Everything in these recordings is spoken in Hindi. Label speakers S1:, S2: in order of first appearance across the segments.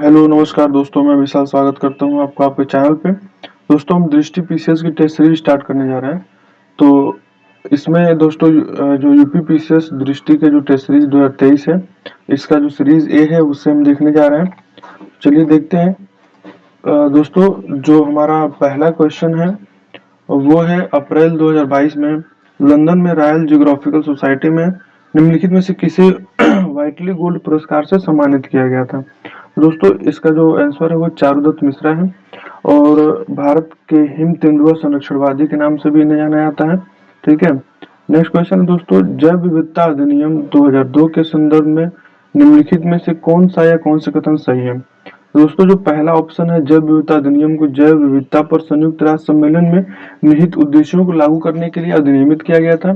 S1: हेलो नमस्कार दोस्तों, मैं विशाल स्वागत करता हूं आपका आपके चैनल पे। दोस्तों हम दृष्टि पीसीएस की टेस्ट सीरीज स्टार्ट करने जा रहे हैं। तो इसमें दोस्तों जो यूपी पीसीएस दृष्टि के जो टेस्ट सीरीज 2023 है, इसका जो सीरीज ए है उससे हम देखने जा रहे हैं। चलिए देखते हैं। दोस्तों जो हमारा पहला क्वेश्चन है वो है अप्रैल 2022 में लंदन में रॉयल जियोग्राफिकल सोसाइटी में निम्नलिखित में से किसे व्हाइटली गोल्ड पुरस्कार से सम्मानित किया गया था। दोस्तों इसका जो आंसर है वो चारुदत्त मिश्रा है और भारत के हिम तेंदुआ संरक्षणवादी के नाम से भी इन्हें जाना जाता है। ठीक है। नेक्स्ट क्वेश्चन दोस्तों, जैव विविधता अधिनियम 2002 के संदर्भ में निम्नलिखित में से कौन सा या कौन सा कथन सही है। दोस्तों जो पहला ऑप्शन है जैव विविधता अधिनियम को जैव विविधता पर संयुक्त राष्ट्र सम्मेलन में निहित उद्देश्यों को लागू करने के लिए अधिनियमित किया गया था।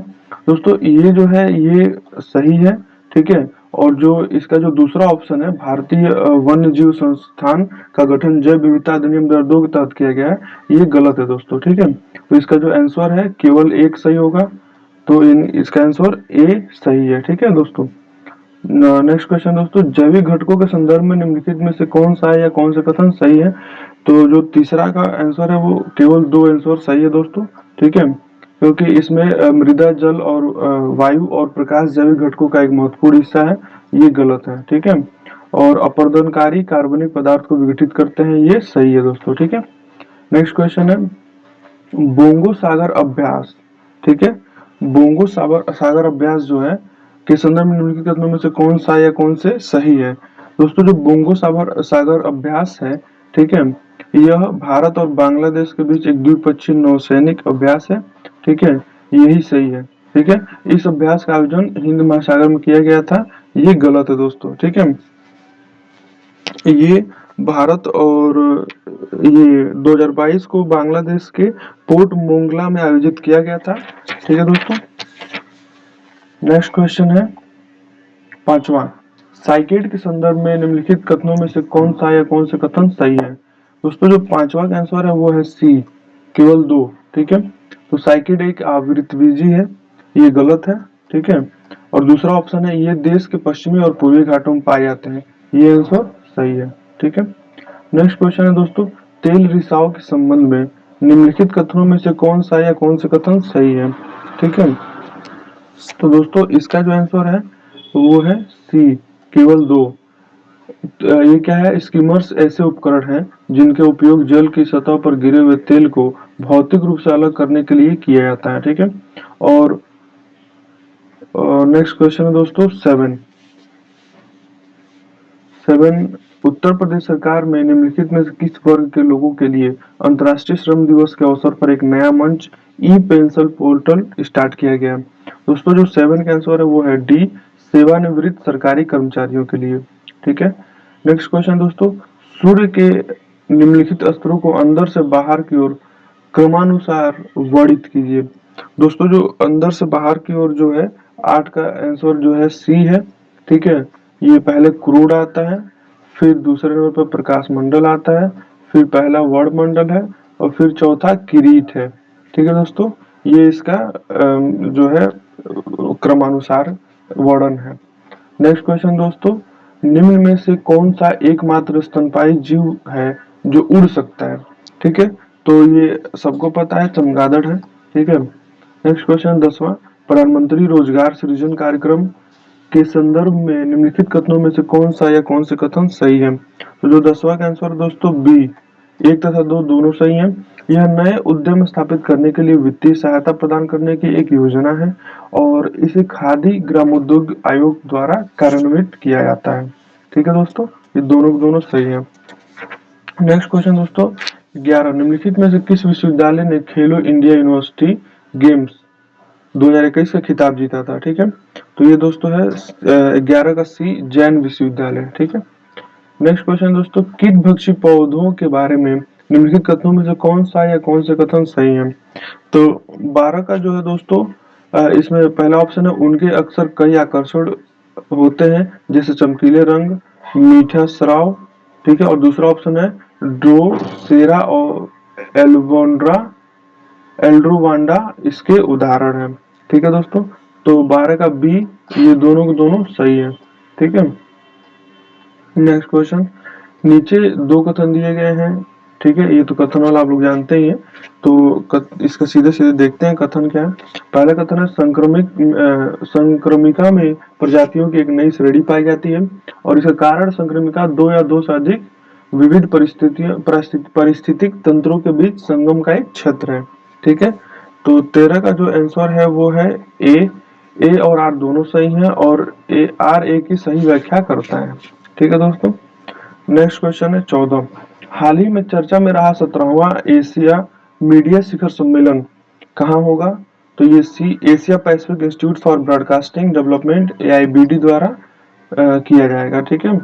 S1: दोस्तों ये जो है ये सही है। ठीक है। और जो इसका जो दूसरा ऑप्शन है भारतीय वन्य जीव संस्थान का गठन जैव विविधता अधिनियम 2002 के तहत किया गया है, ये गलत है दोस्तों। ठीक है। तो इसका जो आंसर है केवल एक सही होगा। तो इसका आंसर ए सही है। ठीक है दोस्तों। नेक्स्ट क्वेश्चन दोस्तों, जैविक घटकों के संदर्भ में निम्नलिखित में से कौन सा है या कौन सा कथन सही है। तो जो तीसरा का आंसर है वो केवल दो आंसर सही है दोस्तों। ठीक है। क्योंकि इसमें मृदा जल और वायु और प्रकाश जैविक घटकों का एक महत्वपूर्ण हिस्सा है, ये गलत है। ठीक है। और अपर्दनकारी कार्बनिक पदार्थ को विघटित करते हैं, ये सही है दोस्तों। ठीक है। नेक्स्ट क्वेश्चन है बोंगो सागर अभ्यास। ठीक है। बोंगो सागर अभ्यास जो है के संदर्भ में निम्नलिखित कथनों में से कौन सा या कौन से सही है। दोस्तों जो बोंगो सागर अभ्यास है, ठीक है, यह भारत और बांग्लादेश के बीच एक द्विपक्षीय नौसैनिक अभ्यास है। ठीक है। यही सही है। ठीक है। इस अभ्यास का आयोजन हिंद महासागर में किया गया था, ये गलत है दोस्तों। ठीक है। ये भारत और ये 2022 को बांग्लादेश के पोर्ट मोंगला में आयोजित किया गया था। ठीक है दोस्तों। नेक्स्ट क्वेश्चन है पांचवा, साइकेड के संदर्भ में निम्नलिखित कथनों में से कौन सा या कौन से कथन सही है। दोस्तों जो पांचवा का आंसर है वो है सी, केवल दो। ठीक है। तो साइकेड एक आवृतबीजी है, ये गलत है। ठीक है। और दूसरा ऑप्शन है ये देश के पश्चिमी और पूर्वी घाटों में पाए जाते हैं, ये आंसर सही है। ठीक है। नेक्स्ट क्वेश्चन है दोस्तों, तेल रिसाव के संबंध में निम्नलिखित कथनों में से कौन सा या कौन से कथन सही है। ठीक है। तो दोस्तों इसका जो आंसर है वो है सी, केवल दो। ये क्या है, स्कीमर्स ऐसे उपकरण हैं जिनके उपयोग जल की सतह पर गिरे हुए तेल को भौतिक रूप से अलग करने के लिए किया जाता है। ठीक है। और नेक्स्ट क्वेश्चन है दोस्तों सेवन, उत्तर प्रदेश सरकार में निम्नलिखित में से किस वर्ग के लोगों के लिए अंतर्राष्ट्रीय श्रम दिवस के अवसर पर एक नया मंच ई पेंशन पोर्टल स्टार्ट किया गया। दोस्तों जो सेवन का आंसर है वो है डी, सेवानिवृत्त सरकारी कर्मचारियों के लिए। ठीक है। नेक्स्ट क्वेश्चन दोस्तों, सूर्य के निम्नलिखित स्तरों को अंदर से बाहर की ओर क्रमानुसार वर्णित कीजिए। दोस्तों जो अंदर से बाहर की ओर जो है, आठ का आंसर जो है सी है। ठीक है। ये पहले क्रूड आता है, फिर दूसरे नंबर पर प्रकाश मंडल आता है, फिर पहला वर्ण मंडल है और फिर चौथा किरीट है। ठीक है दोस्तों। ये इसका जो है क्रमानुसार वर्णन है। नेक्स्ट क्वेश्चन दोस्तों, निम्न में से कौन सा एकमात्र स्तनपायी जीव है जो उड़ सकता है। ठीक है। तो ये सबको पता है, चमगादड़ है। ठीक है। नेक्स्ट क्वेश्चन 10वां, प्रधानमंत्री रोजगार सृजन कार्यक्रम के संदर्भ में निम्नलिखित कथनों में से कौन सा या कौन से कथन सही है। तो जो 10वां का आंसर दोस्तों बी, एक तथा दो दोनों सही है। यह नए उद्यम स्थापित करने के लिए वित्तीय सहायता प्रदान करने की एक योजना है और इसे खादी ग्रामोद्योग आयोग द्वारा कार्यान्वित किया जाता है। ठीक है दोस्तों, ये दोनों दोनों सही है। नेक्स्ट क्वेश्चन दोस्तों 11, निम्नलिखित में से किस विश्वविद्यालय ने खेलो इंडिया यूनिवर्सिटी गेम्स 2021 का खिताब जीता था। ठीक है। तो ये दोस्तों है 11 का सी, जैन विश्वविद्यालय। ठीक है। नेक्स्ट क्वेश्चन दोस्तों, कीट भक्षी पौधों के बारे में निम्नलिखित कथनों में से कौन सा या कौन से कथन सही है। तो 12 का जो है दोस्तों इसमें पहला ऑप्शन है उनके अक्सर कई आकर्षण होते हैं जैसे चमकीले रंग, मीठा स्राव। ठीक है। और दूसरा ऑप्शन है ड्रोसेरा और एल्वोंड्रा एल्ड्रोवांडा इसके उदाहरण है। ठीक है दोस्तों। तो 12 का बी, ये दोनों के दोनों सही है। ठीक है। नेक्स्ट क्वेश्चन, नीचे दो कथन दिए गए हैं, ठीक है, ये तो कथन वाला आप लोग जानते ही हैं। तो इसका सीधे सीधे देखते हैं कथन क्या है। पहला कथन है संक्रमिका में प्रजातियों की एक नई श्रेणी पाई जाती है और इसका कारण संक्रमिका दो या दो से अधिक विविध परिस्थितिक तंत्रों के बीच संगम का एक क्षेत्र है, ठीक है। तो 13 का जो आंसर है वो है ए और आर दोनों सही हैं और आर ए की सही व्याख्या करता है, ठीक है दोस्तों। नेक्स्ट क्वेश्चन है 14। हाल ही में चर्चा में रहा 17वां एशिया मीडिया शिखर सम्मेलन कहाँ होगा? तो ये Asia Pacific institute for broadcasting development AIBD द्वारा किया जाएगा, ठीक है।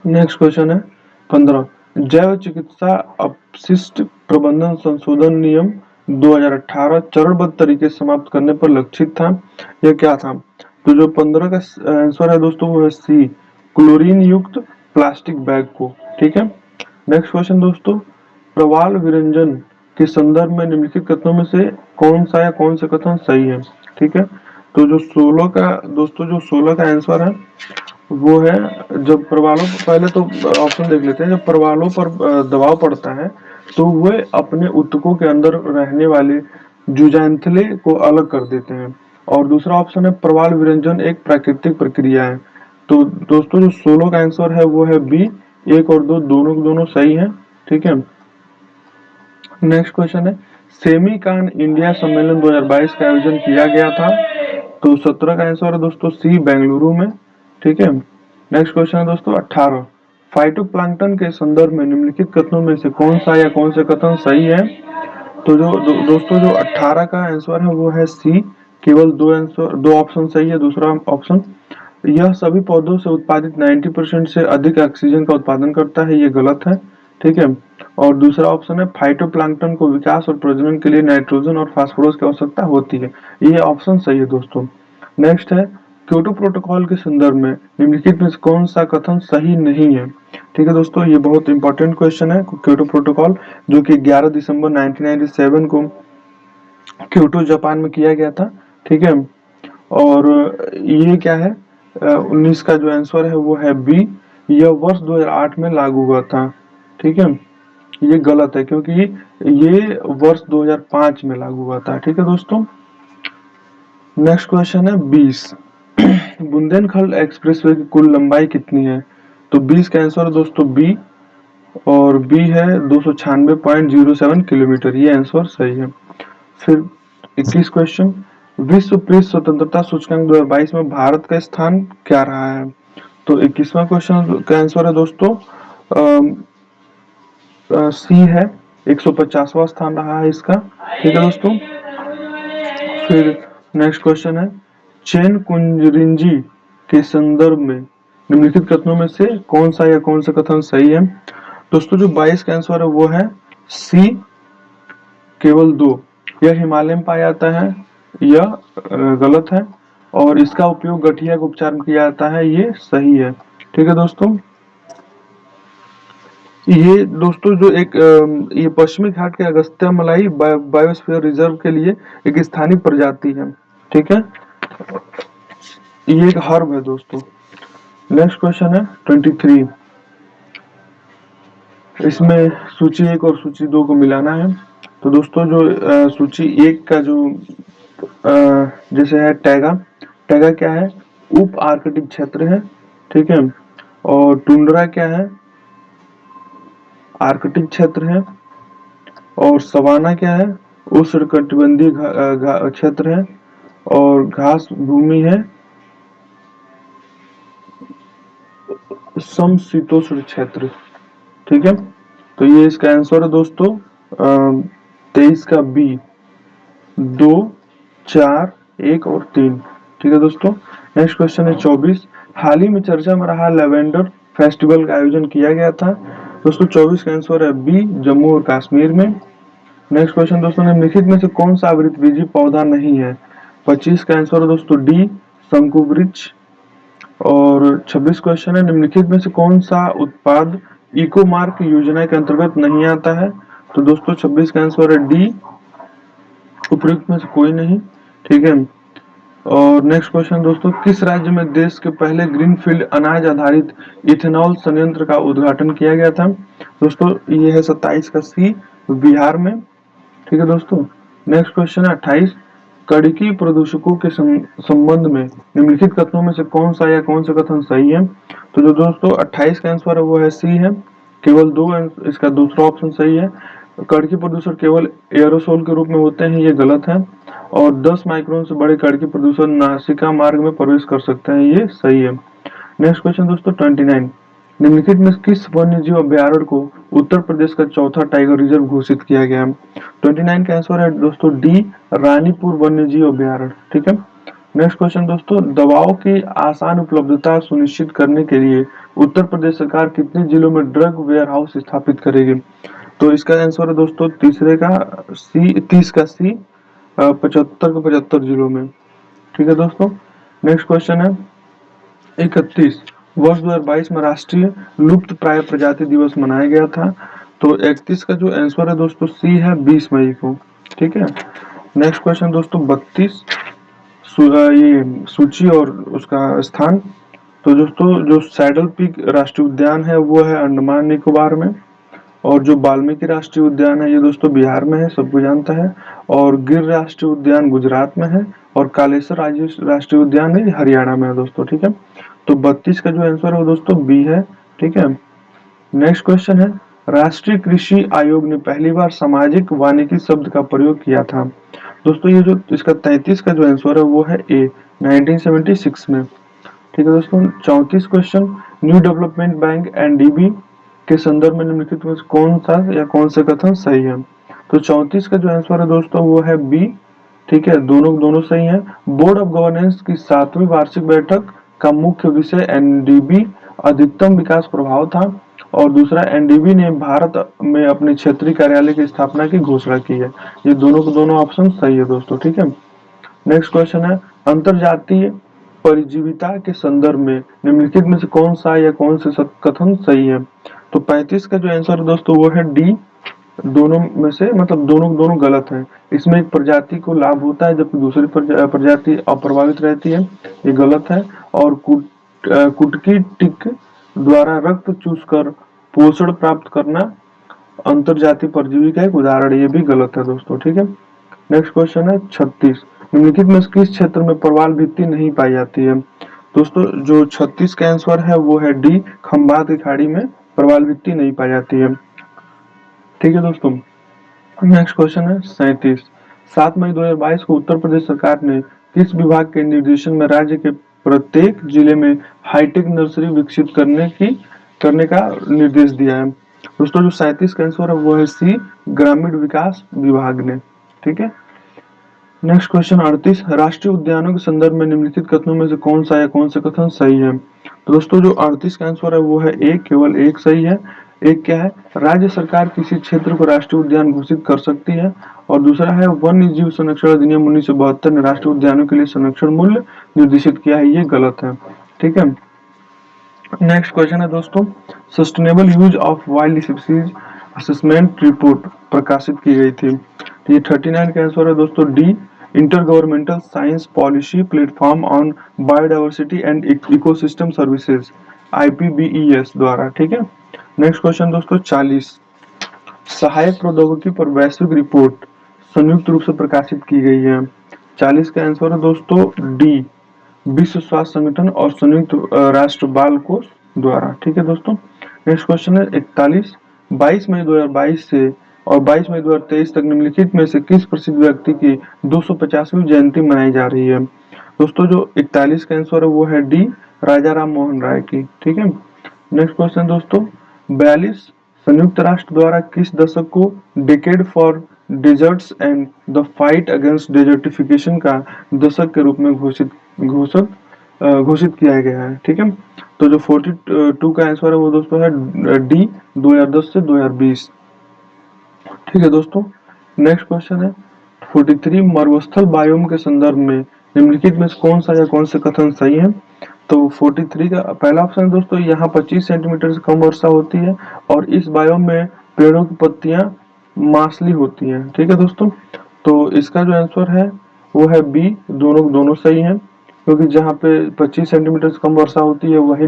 S1: नेक्स्ट क्वेश्चन है 15। जैव चिकित्सा अपशिष्ट प्रबंधन संशोधन नियम 2018 चरणबद्ध तरीके से समाप्त करने पर लक्षित था, यह क्या था? तो जो 15 का आंसर है दोस्तों वो है सी, क्लोरीन युक्त प्लास्टिक बैग को, ठीक है। नेक्स्ट क्वेश्चन दोस्तों, प्रवाल विरंजन के संदर्भ में निम्नलिखित कथनों में से कौन सा या कौन से कथन सही है, ठीक है। तो जो 16 का दोस्तों, जो 16 का आंसर है वो है, जब प्रवालों, पहले तो ऑप्शन देख लेते हैं, जब प्रवालों पर दबाव पड़ता है तो वे अपने उत्तकों के अंदर रहने वाले जुजाइंथले को अलग कर देते हैं। और दूसरा ऑप्शन है प्रवाल विरंजन एक प्राकृतिक प्रक्रिया है। तो दोस्तों जो 16 का आंसर है वो है बी, 1 और 2 दोनों सही है, ठीक है। नेक्स्ट क्वेश्चन है सेमीकान इंडिया सम्मेलन 2022 का आयोजन किया गया था। तो 17 का आंसर है दोस्तों सी, बेंगलुरु में, ठीक है। नेक्स्ट क्वेश्चन है दोस्तों 18। फाइटोप्लैंक्टन के संदर्भ में निम्नलिखित कथनों में से कौन सा या कौन से कथन सही है? तो दोस्तों जो 18 का आंसर है वो है सी, केवल दो ऑप्शन सही है। दूसरा ऑप्शन, यह सभी पौधों से उत्पादित 90% से अधिक ऑक्सीजन का उत्पादन करता है, ये गलत है, ठीक है। और दूसरा ऑप्शन है फाइटोप्लैंक्टन को विकास और प्रजनन के लिए नाइट्रोजन और फास्फोरस की आवश्यकता होती है, ये ऑप्शन सही है दोस्तों। नेक्स्ट है क्योटो प्रोटोकॉल के संदर्भ में निम्नलिखित में से कौन सा कथन सही नहीं है, ठीक है दोस्तों। ये बहुत इंपॉर्टेंट क्वेश्चन है। क्योटो प्रोटोकॉल जो कि 11 दिसंबर 1997 को क्योटो जापान में किया गया था, ठीक है। और ये क्या है, 19 का जो आंसर है वो है बी, यह वर्ष 2008 में लागू हुआ था, ठीक है। ये गलत है क्योंकि ये वर्ष 2005 में लागू हुआ था, ठीक है दोस्तों। नेक्स्ट क्वेश्चन है 20। बुंदेलखंड एक्सप्रेसवे की कुल लंबाई कितनी है? तो 20 का आंसर है दोस्तों बी, और बी है 296.07 किलोमीटर, ये आंसर सही है। फिर 21 क्वेश्चन, विश्व प्रेस स्वतंत्रता सूचकांक 2022 में भारत का स्थान क्या रहा है? तो 21वां क्वेश्चन का आंसर है दोस्तों सी है, 150वां स्थान रहा है इसका, ठीक है दोस्तों। फिर नेक्स्ट क्वेश्चन है चेन कुंजरिंजी के संदर्भ में निम्नलिखित कथनों में से कौन सा या कौन सा कथन सही है? दोस्तों जो 22 का आंसर है वो है सी, केवल 2, यह हिमालय में पाया जाता है, यह गलत है। और इसका उपयोग गठिया के उपचार में किया जाता है, ये सही है, ठीक है दोस्तों। ये दोस्तों जो एक ये पश्चिमी घाट के अगस्त्यामलाई बायोस्फीयर रिजर्व के लिए एक स्थानीय प्रजाति है, ठीक है। ये एक हर्ब है दोस्तों। नेक्स्ट क्वेश्चन है 23। इसमें सूची 1 और सूची 2 को मिलाना है। तो दोस्तों जो सूची 1 का जो जैसे है टैगा क्या है, उप आर्कटिक क्षेत्र है, ठीक है। और टुंड्रा क्या है, आर्कटिक क्षेत्र है। और सवाना क्या है, उष्णकटिबंधीय क्षेत्र है। और घास भूमि है समशीतोष्ण क्षेत्र, ठीक है। तो ये इसका आंसर है दोस्तों 23 का बी, 2, 4, 1 और 3, ठीक है दोस्तों। नेक्स्ट क्वेश्चन है 24। हाल ही में चर्चा में रहा लेवेंडर फेस्टिवल का आयोजन किया गया था। दोस्तों 24 का आंसर है बी, जम्मू और कश्मीर में। नेक्स्ट क्वेश्चन दोस्तों, निम्नलिखित में से कौन सा आवृतबीजी पौधा नहीं है? 25 का आंसर है दोस्तों डी, शंकु वृक्ष। और 26 क्वेश्चन है निम्नलिखित में से कौन सा उत्पाद इको मार्क योजना के अंतर्गत नहीं आता है? तो दोस्तों 26 का आंसर है डी, उपयुक्त में से कोई नहीं, ठीक है। और नेक्स्ट क्वेश्चन दोस्तों, किस राज्य में देश के पहले ग्रीनफील्ड अनाज आधारित इथेनॉल संयंत्र का उद्घाटन किया गया था? दोस्तों ये है 27 का सी, बिहार में। ठीक है दोस्तों। नेक्स्ट क्वेश्चन है 28, कड़की प्रदूषकों के संबंध में निम्नलिखित कथनों में से कौन सा या कौन सा कथन सही है? तो जो दोस्तों 28 का आंसर है वो है सी है, केवल दो, इसका दूसरा ऑप्शन सही है। कड़की प्रदूषण केवल एयरोसोल के रूप में होते हैं, ये गलत है। और 10 माइक्रोन से बड़े कड़की प्रदूषण नासिका मार्ग में प्रवेश कर सकते हैं, ये सही है। नेक्स्ट क्वेश्चन दोस्तों 29, निम्नलिखित में किस वन्य जीव अभ्यारण्य को उत्तर प्रदेश का चौथा टाइगर रिजर्व घोषित किया गया? 29 का आंसर है दोस्तों डी, रानीपुर वन्य जीव अभ्यारण्य। ठीक है। नेक्स्ट क्वेश्चन दोस्तों, दवाओं की आसान उपलब्धता सुनिश्चित करने के लिए उत्तर प्रदेश सरकार कितने जिलों में ड्रग वेयर हाउस स्थापित करेगी? तो इसका आंसर है दोस्तों तीसरे का सी, 30 का सी, 75 के 75 जिलों में। ठीक है दोस्तों। नेक्स्ट क्वेश्चन है 31, वर्ष 2022 में राष्ट्रीय लुप्त प्राय प्रजाति दिवस मनाया गया था। तो 31 का जो आंसर है दोस्तों सी है, 20 मई को। ठीक है। नेक्स्ट क्वेश्चन दोस्तों 32, ये सूची और उसका स्थान। तो दोस्तों जो सैडल पीक राष्ट्रीय उद्यान है वो है अंडमान निकोबार में, और जो वाल्मीकि राष्ट्रीय उद्यान है ये दोस्तों बिहार में है, सबको जानता है। और गिर राष्ट्रीय उद्यान गुजरात में है, और कालेश्वर राष्ट्रीय उद्यान है हरियाणा में है दोस्तों। ठीक है। तो 32 का जो आंसर है वो दोस्तों बी है। ठीक है। नेक्स्ट क्वेश्चन है, राष्ट्रीय कृषि आयोग ने पहली बार सामाजिक वानिकी शब्द का प्रयोग किया था। दोस्तों ये जो इसका 33 का जो आंसर है वो है ए, 1976 में। ठीक है दोस्तों। 34 question, new development bank NDB के संदर्भ में निम्नलिखित में कौन सा या कौन सा कथन सही है? तो 34 का जो आंसर है दोस्तों वो है बी। ठीक है, दोनों दोनों सही है। बोर्ड ऑफ गवर्नेंस की 7वीं वार्षिक बैठक का मुख्य विषय एनडीबी अधिकतम विकास प्रभाव था, और दूसरा एनडीबी ने भारत में अपने क्षेत्रीय कार्यालय की स्थापना की घोषणा की है। ये दोनों के दोनों ऑप्शन सही है दोस्तों। ठीक है। नेक्स्ट क्वेश्चन है, अंतरजातीय परिजीविता के संदर्भ में निम्नलिखित में से कौन सा या कौन से कथन सही है? तो 35 का जो आंसर है दोस्तों वो है डी, दोनों में से मतलब दोनों दोनों गलत है। इसमें एक प्रजाति को लाभ होता है जबकि दूसरी प्रजाति अप्रभावित रहती है, ये गलत है। और कुटकी टिक द्वारा रक्त चूसकर पोषण प्राप्त करना अंतरजातीय परजीवी का एक उदाहरण, ये भी गलत है दोस्तों। ठीक है। नेक्स्ट क्वेश्चन है 36, निम्नलिखित में किस क्षेत्र में प्रवाल भित्ति नहीं पाई जाती है? दोस्तों जो 36 का आंसर है वो है डी, खंबात की खाड़ी में प्रवाल भित्ति नहीं पाई जाती है। ठीक है दोस्तों। नेक्स्ट क्वेश्चन है 37, 7 मई 2022 को उत्तर प्रदेश सरकार ने किस विभाग के निर्देशन में राज्य के प्रत्येक जिले में हाईटेक नर्सरी विकसित करने का निर्देश दिया है? दोस्तों जो 37 का आंसर है वो है सी, ग्रामीण विकास विभाग ने। ठीक है। नेक्स्ट क्वेश्चन 38, राष्ट्रीय उद्यानों के संदर्भ में निम्नलिखित कथनों में से कौन सा या कौन सा कथन सही है? तो दोस्तों जो 38 का आंसर है वो है एक, केवल एक सही है। एक क्या है, राज्य सरकार किसी क्षेत्र को राष्ट्रीय उद्यान घोषित कर सकती है। और दूसरा है वन्य जीव संरक्षण अधिनियम 1972 ने राष्ट्रीय उद्यानों के लिए संरक्षण मूल्य निर्देशित किया है, ये गलत है। ठीक है। नेक्स्ट क्वेश्चन है दोस्तों, sustainable use of wild species assessment report प्रकाशित की गई थी। ये 39 का आंसर है दोस्तों D, inter governmental science policy platform on biodiversity and ecosystem services, IPBES द्वारा। ठीक है। नेक्स्ट क्वेश्चन दोस्तों 40, सहायक प्रौद्योगिकी पर वैश्विक रिपोर्ट संयुक्त रूप से प्रकाशित की गई है। 40 का आंसर है दोस्तों डी, विश्व स्वास्थ्य संगठन और संयुक्त राष्ट्र बाल कोष द्वारा। ठीक है दोस्तों। नेक्स्ट क्वेश्चन है 41, 22 मई 2022 से और 22 मई 2023 तक निम्नलिखित में से किस प्रसिद्ध व्यक्ति की 250वीं जयंती मनाई जा रही है? दोस्तों जो 41 का आंसर है वो है डी, राजा राम मोहन राय की। ठीक है। नेक्स्ट क्वेश्चन दोस्तों 42, संयुक्त राष्ट्र द्वारा किस दशक को decade for deserts and the fight against desertification का दशक के रूप में घोषित किया गया है? ठीक है। तो जो 42 का आंसर है वो दोस्तों है डी, 2010 से 2020। ठीक है दोस्तों। नेक्स्ट क्वेश्चन है 43, मरुस्थल बायोम के संदर्भ में निम्नलिखित में कौन सा या कौन से कथन सही है? तो 43 का पहला ऑप्शन दोस्तों, यहाँ 25 सेंटीमीटर से कम वर्षा होती है और इस बायोम में पेड़ों की पत्तियां मासली होती हैं। ठीक है दोस्तों। तो इसका जो आंसर है वो है बी, दोनों दोनों सही है, क्योंकि जहाँ पे 25 सेंटीमीटर से कम वर्षा होती है वही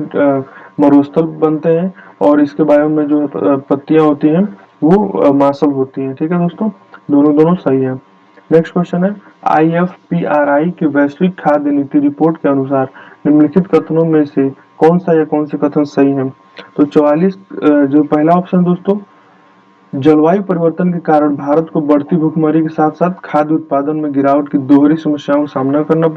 S1: मरुस्थल बनते हैं, और इसके बायोम में जो पत्तियां होती हैं वो मार्शल होती हैं। ठीक है दोस्तों, दोनों दोनों सही है। नेक्स्ट क्वेश्चन है, IFPRI की वैश्विक खाद्य नीति रिपोर्ट के अनुसार निम्नलिखित कथनों में से कौन सा या कौन से कथन सही है? तो 44 जो पहला ऑप्शन दोस्तों, जलवायु परिवर्तन के कारण भारत को बढ़ती भुखमरी के साथ साथ खाद्य उत्पादन में गिरावट की दोहरी समस्याओं का सामना करना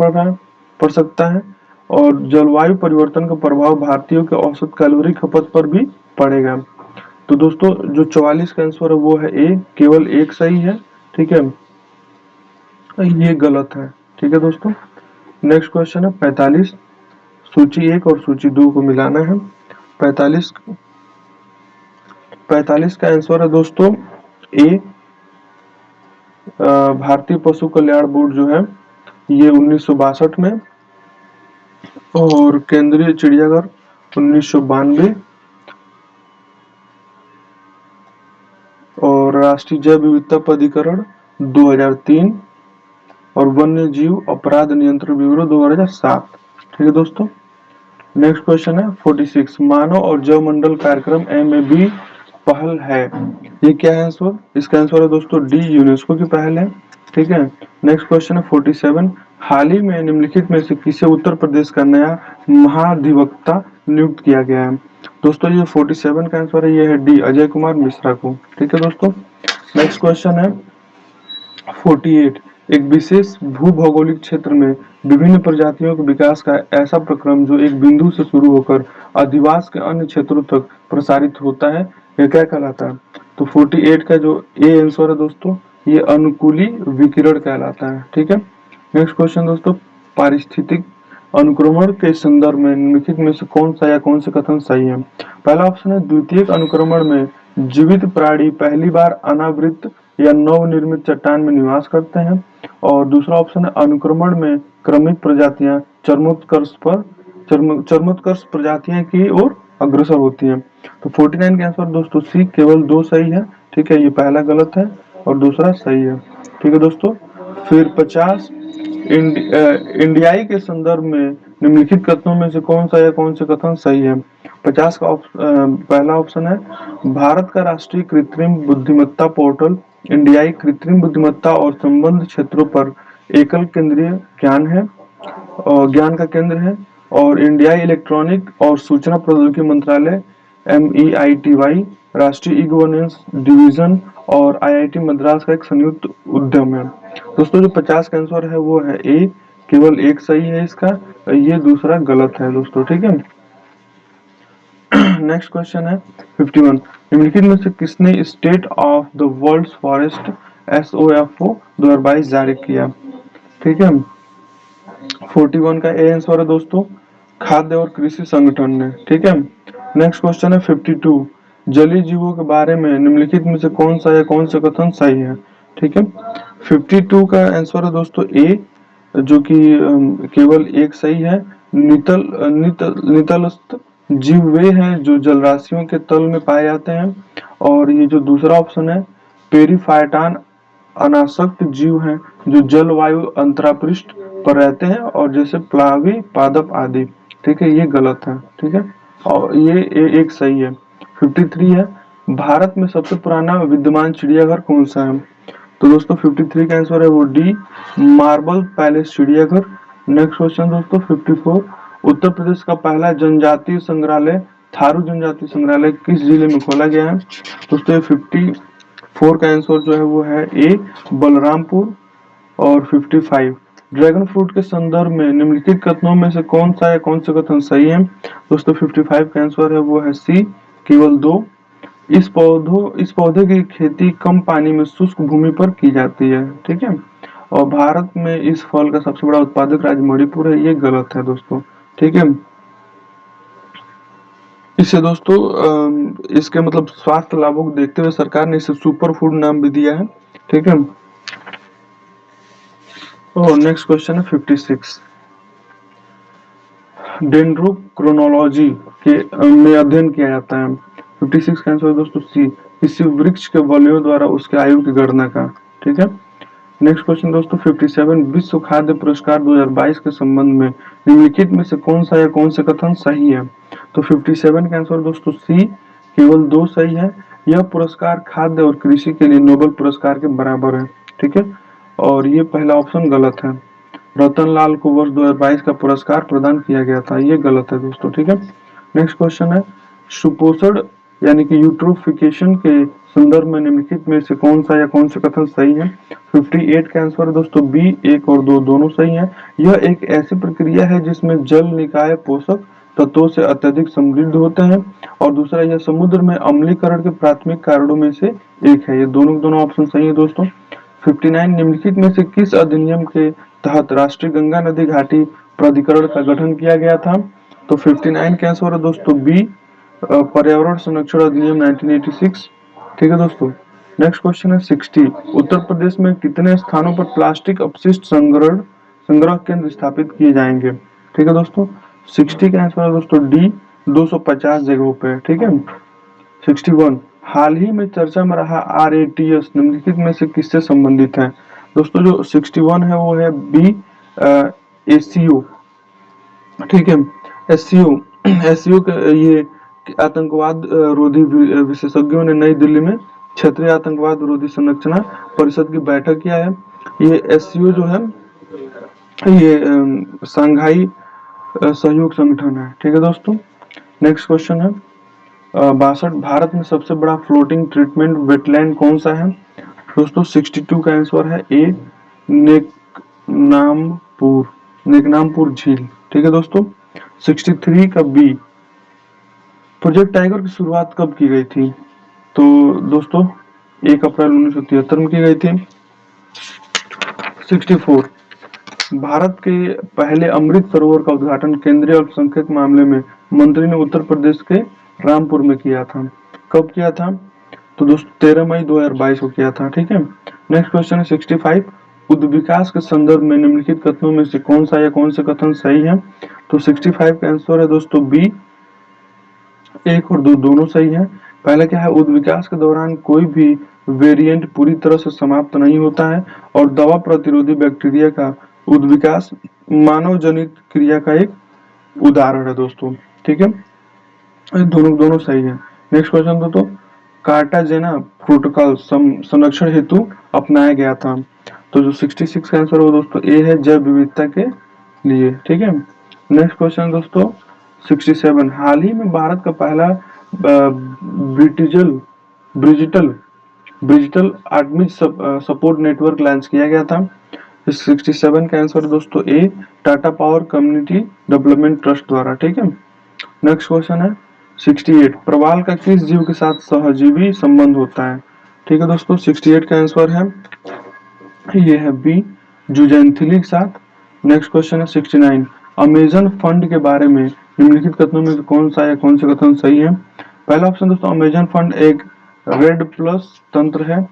S1: पड़ सकता है, और जलवायु परिवर्तन का प्रभाव भारतीयों के औसत कैलोरी खपत पर भी पड़ेगा। तो दोस्तों जो 44 का आंसर है वो है ए, केवल एक सही है। ठीक है, ये गलत है। ठीक है दोस्तों, नेक्स्ट क्वेश्चन है 45, सूची 1 और सूची 2 को मिलाना है। 45 का आंसर है दोस्तों ए, भारतीय पशु कल्याण बोर्ड जो है ये 1962 में, और केंद्रीय चिड़ियाघर 1992, और राष्ट्रीय जैव विविधता प्राधिकरण 2003, और वन्य जीव अपराध नियंत्रण ब्यूरो 2007। ठीक है दोस्तों, नेक्स्ट क्वेश्चन है 46, मानव और जैव मंडल कार्यक्रम MAB पहल है, ये क्या है आंसर? इसका आंसर है दोस्तों डी, यूनेस्को की पहल है। ठीक है, नेक्स्ट क्वेश्चन है 47, हाल ही में निम्नलिखित में से किसे उत्तर प्रदेश का नया महाधिवक्ता नियुक्त किया गया है? दोस्तों ये 47 का आंसर है, ये है डी, अजय कुमार मिश्रा को। ठीक है दोस्तों, नेक्स्ट क्वेश्चन है 48, एक विशेष भूभौगोलिक क्षेत्र में विभिन्न प्रजातियों के विकास का ऐसा प्रक्रम जो एक बिंदु से शुरू होकर अधिवास के अन्य क्षेत्रों तक प्रसारित होता है, यह क्या कहलाता है? तो 48 का जो ए आंसर है दोस्तों, ये अनुकूली विकिरण कहलाता है। ठीक है, नेक्स्ट क्वेश्चन दोस्तों, पारिस्थितिक अनुक्रमण के संदर्भ में निम्नलिखित में से कौन सा या कौन से कथन सही है? पहला ऑप्शन है, द्वितीयक अनुक्रमण में जीवित प्राणी पहली बार अनावृत या नवनिर्मित चट्टान में निवास करते हैं, और दूसरा ऑप्शन है, अनुक्रमण में क्रमिक प्रजातियां चरमोत्कर्ष प्रजातियां की ओर अग्रसर होती हैं। तो 49 का आंसर दोस्तों सी, केवल 2 सही है। ठीक है, ये पहला गलत है और दूसरा सही है। ठीक है दोस्तों, फिर 50, इंडियाई के संदर्भ में निम्नलिखित कथनों में से कौन सा या कौन से कथन सही है? 50 का पहला ऑप्शन है, भारत का राष्ट्रीय कृत्रिम बुद्धिमत्ता पोर्टल इंडियाई कृत्रिम बुद्धिमत्ता और संबंध क्षेत्रों पर एकल केंद्रीय ज्ञान का केंद्र है, और इंडियाई इलेक्ट्रॉनिक और सूचना प्रौद्योगिकी मंत्रालय MEITY राष्ट्रीय ई गवर्नेंस डिवीजन और IIT मद्रास का एक संयुक्त उद्यम है। दोस्तों जो 50 का आंसर है वो है ए, केवल एक सही है इसका, ये दूसरा गलत है दोस्तों। ठीक है, नेक्स्ट क्वेश्चन है 51, निम्नलिखित में से किसने state of the world forest SOFO 2022 जारी किया? ठीक है, 41 का ए आंसर है दोस्तों, खाद्य और कृषि संगठन ने। ठीक है, नेक्स्ट क्वेश्चन है 52, जलीय जीवों के बारे में निम्नलिखित में से कौन सा या कौन सा कथन सही है? ठीक है, 52 का आंसर है दोस्तों ए, जो कि केवल एक सही है। नितलस्थ जीव वे हैं जो जलराशियों के तल में पाए जाते हैं, और ये जो दूसरा ऑप्शन है, पेरिफाइटान अनासक्त जीव हैं जो जलवायु अंतरापृष्ठ पर रहते हैं, और जैसे प्लावी पादप आदि। ठीक है, ये गलत है। ठीक है, और ये एक सही है। 53 है, भारत में सबसे पुराना विद्यमान चिड़ियाघर कौन सा है? तो दोस्तों 53 का आंसर है वो डी, मार्बल पैलेस चिड़ियाघर। नेक्स्ट क्वेश्चन दोस्तों 54, उत्तर प्रदेश का पहला जनजातीय संग्रहालय थारू जनजातीय संग्रहालय किस जिले में खोला गया है? दोस्तों 54 का आंसर जो है वो है ए, बलरामपुर। और 55, ड्रैगन फ्रूट के संदर्भ में निम्नलिखित कथनों में से कौन सा या कौन से कथन सही है? दोस्तों 55 का आंसर है वो है सी, केवल 2, इस पौधे की खेती कम पानी में शुष्क भूमि पर की जाती है। ठीक है, और भारत में इस फल का सबसे बड़ा उत्पादक राज्य मणिपुर है, ये गलत है दोस्तों। ठीक है, इससे दोस्तों इसके मतलब स्वास्थ्य लाभों को देखते हुए सरकार ने इसे सुपर फूड नाम भी दिया है। ठीक है, और नेक्स्ट क्वेश्चन है 56, डेंड्रोक्रोनोलॉजी के में अध्ययन किया जाता है। 56 का आंसर दोस्तों सी, किसी वृक्ष के वलयों द्वारा उसके आयु की गणना का। ठीक है, नेक्स्ट क्वेश्चन दोस्तों 57 विश्व खाद्य पुरस्कार 2022 के संबंध में निम्नलिखित में से कौन सा या कौन से कथन सही है? तो 57 का आंसर दोस्तों सी, केवल 2 सही है। यह पुरस्कार खाद्य और कृषि के लिए नोबेल पुरस्कार के बराबर है, ठीक है। और ये पहला ऑप्शन गलत है। रतन लाल को वर्ष 2022 का पुरस्कार प्रदान किया गया था, ये गलत है दोस्तों, ठीक है। नेक्स्ट क्वेश्चन है सुपोषण यानी कि यूट्रोफिकेशन के संदर्भ में निम्नलिखित में से कौन सा या कौन से कथन सही है? 58 का आंसर दोस्तों बी, 1 और 2 दोनों सही है। यह एक ऐसी प्रक्रिया है जिसमें जल निकाय पोषक तत्वों से अत्यधिक समृद्ध होते हैं। और दूसरा, यह समुद्र में अम्लीकरण के प्राथमिक कारणों में से एक है। ये दोनों ऑप्शन सही है दोस्तों। 59 निम्नलिखित में से किस अधिनियम के तहत राष्ट्रीय गंगा नदी घाटी प्राधिकरण का गठन किया गया था? तो 59 का आंसर है दोस्तों बी, पर्यावरण संरक्षण अधिनियम 1986, ठीक है दोस्तों। नेक्स्ट क्वेश्चन है 60 उत्तर प्रदेश में कितने स्थानों पर प्लास्टिक अपशिष्ट संग्रह केंद्र स्थापित किए जाएंगे? ठीक है दोस्तों, 60 का आंसर है दोस्तों डी, 250 जगहों पे, ठीक है। 61 हाल ही में चर्चा में रहा RATS निम्नलिखित में से किससे संबंधित है? दोस्तों जो 61 है वो है बी, ACO, ठीक है। SCO के ये आतंकवाद रोधी विशेषज्ञों ने नई दिल्ली में क्षेत्रीय आतंकवाद विरोधी संरचना परिषद की बैठक किया है। ये SCO जो है ये संघाई सहयोग संगठन है, ठीक है दोस्तों। नेक्स्ट क्वेश्चन है 62 भारत में सबसे बड़ा फ्लोटिंग ट्रीटमेंट वेटलैंड कौन सा है? दोस्तों 62 का आंसर है ए, नेकनामपुर झील, ठीक है दोस्तों। 63 का बी प्रोजेक्ट टाइगर की शुरुआत कब की गई थी? तो दोस्तों 1 अप्रैल 1973 में की गई थी। 64 भारत के पहले अमृत सरोवर का उद्घाटन केंद्रीय अल्पसंख्यक मामले में मंत्री ने उत्तर प्रदेश के रामपुर में किया था। कब किया था? तो दोस्तों 13 मई 2022 को किया था, ठीक है। नेक्स्ट क्वेश्चन है 65 उद्विकास के संदर्भ में निम्नलिखित कथनों में से कौन सा या कौन से कथन सही है? तो 65 का आंसर है दोस्तों बी, 1 और 2 दोनों सही है। पहला क्या है, उद्विकास के दौरान कोई भी वेरिएंट पूरी तरह से समाप्त नहीं होता है और दवा प्रतिरोधी बैक्टीरिया का उद्विकास मानव जनित क्रिया का एक उदाहरण है दोस्तों, ठीक है। दोनों सही है। नेक्स्ट क्वेश्चन दोस्तों कार्टाजेना प्रोटोकॉल संरक्षण हेतु अपनाया गया था। तो जो 66 का आंसर हो दोस्तों ए है, जैव विविधता के लिए, ठीक है। नेक्स्ट क्वेश्चन दोस्तों 67 हाल ही में भारत का पहला ब्रिजिटल आर्टमिज सपोर्ट नेटवर्क लॉन्च किया गया था। 67 का आंसर दोस्तों A, Tata power community development trust द्वारा, ठीक है। नेक्स्ट क्वेश्चन है 68 प्रवाल का किस जीव के साथ सहजीवी संबंध होता है? ठीक है दोस्तों, 68 का आंसर है ये है बी, जुजैंथिली के साथ। नेक्स्ट क्वेश्चन है 69 अमेजन फंड के बारे में निम्नलिखित कथनों में कौन सा या कौन से कथन सही है? पहला ऑप्शन दोस्तों अमेजन फंड एक रेड प्लस तंत्र है।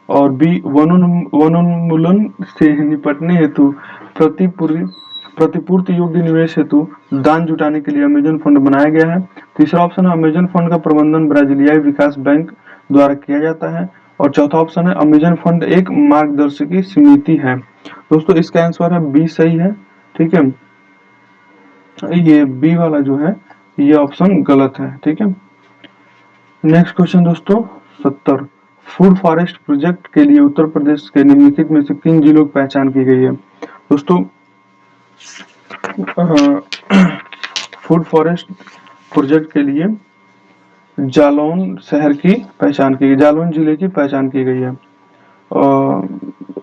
S1: और बी वनोन्मूलन से निपटने हेतु प्रतिपूर्ति योग्य निवेश हेतु दान जुटाने के लिए अमेजन फंड बनाया गया है। तीसरा ऑप्शन है अमेजन फंड का प्रबंधन ब्राजीलियाई विकास बैंक द्वारा किया जाता है। और चौथा ऑप्शन है अमेजन फंड एक मार्गदर्शकी समिति है। दोस्तों इसका आंसर है बी सही है, ठीक है। ये बी वाला जो है ये ऑप्शन गलत है, ठीक है। नेक्स्ट क्वेश्चन दोस्तों 70 फूड फॉरेस्ट प्रोजेक्ट के लिए उत्तर प्रदेश के निम्नलिखित में से किन जिलों की पहचान की गई है? दोस्तों फूड फॉरेस्ट प्रोजेक्ट के लिए जालौन शहर की पहचान की गई, जालौन जिले की पहचान की गई है।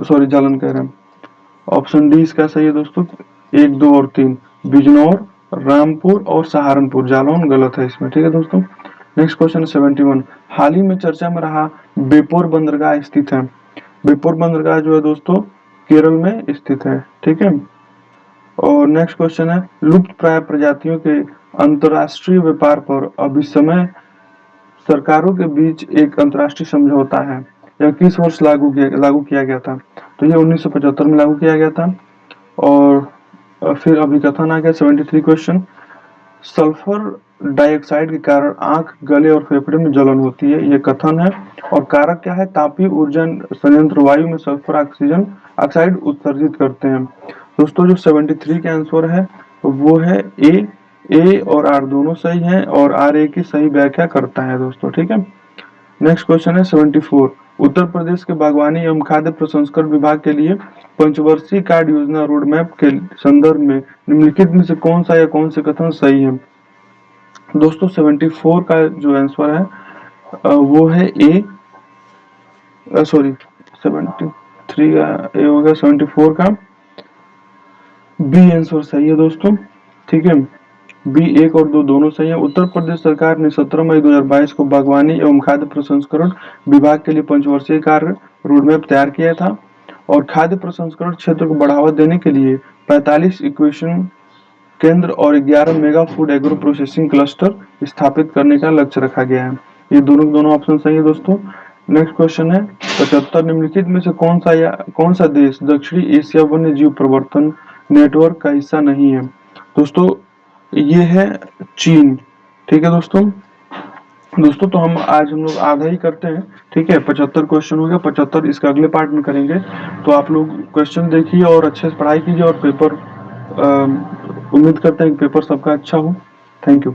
S1: सॉरी जालौन कह रहे हैं। ऑप्शन डी इसका सही है दोस्तों, 1, 2 और 3 बिजनौर, रामपुर और सहारनपुर, जालौन गलत है इसमें, ठीक है दोस्तों। नेक्स्ट क्वेश्चन 71 हाल ही में चर्चा में रहा बेपोर बंदरगाह स्थित है। बेपोर बंदरगाह जो है दोस्तों केरल में स्थित है, ठीक है। और नेक्स्ट क्वेश्चन है लुप्त प्राय प्रजातियों के अंतरराष्ट्रीय व्यापार पर अभी समय सरकारों के बीच एक अंतरराष्ट्रीय समझौता है, यह किस वर्ष लागू किया गया था? तो ये 1975 में लागू किया गया था। और फिर अभी कथन आ गया 73 क्वेश्चन सल्फर डाइऑक्साइड के कारण आंख, गले और फेफड़े में जलन होती है, ये कथन है। और कारक क्या है? तापीय ऊर्जा संयंत्र वायु में सल्फर ऑक्सीजन ऑक्साइड उत्सर्जित करते हैं। दोस्तों जो 73 का आंसर है वो है ए और आर दोनों सही हैं और आर ए की सही व्याख्या करता है दोस्तों, ठीक है। नेक्स्ट क्वेश्चन है 74। उत्तर प्रदेश के बागवानी एवं खाद्य प्रसंस्करण विभाग के लिए पंचवर्षीय कार्य योजना रोड मैप के संदर्भ में निम्नलिखित में से कौन सा या कौन से कथन सही है? दोस्तों 74 का जो आंसर है वो है ए, सॉरी 73 का ए होगा, 74 का बी आंसर सही है दोस्तों, ठीक है। बी 1 और 2 दोनों सही है। उत्तर प्रदेश सरकार ने 17 मई 2022 को बागवानी एवं खाद्य प्रसंस्करण विभाग के लिए पंचवर्षीय कार्य रोडमैप तैयार किया था और खाद्य प्रसंस्करण क्षेत्र को बढ़ावा देने के लिए 45 इक्वेशन केंद्र और 11 mega food agro processing cluster स्थापित करने का लक्ष्य रखा गया है। ये दोनों ऑप्शन सही है दोस्तों। नेक्स्ट क्वेश्चन है 75। निम्नलिखित में से कौन सा देश दक्षिणी एशिया वन्य जीव प्रवर्तन नेटवर्क का हिस्सा नहीं है? दोस्तों ये है चीन, ठीक है दोस्तों तो हम लोग आधा ही करते हैं, ठीक है। 75 क्वेश्चन हो गया, 75 इसका अगले पार्ट में करेंगे। तो आप लोग क्वेश्चन देखिए और अच्छे से पढ़ाई कीजिए और पेपर उम्मीद करते हैं कि पेपर सबका अच्छा हो। Thank you.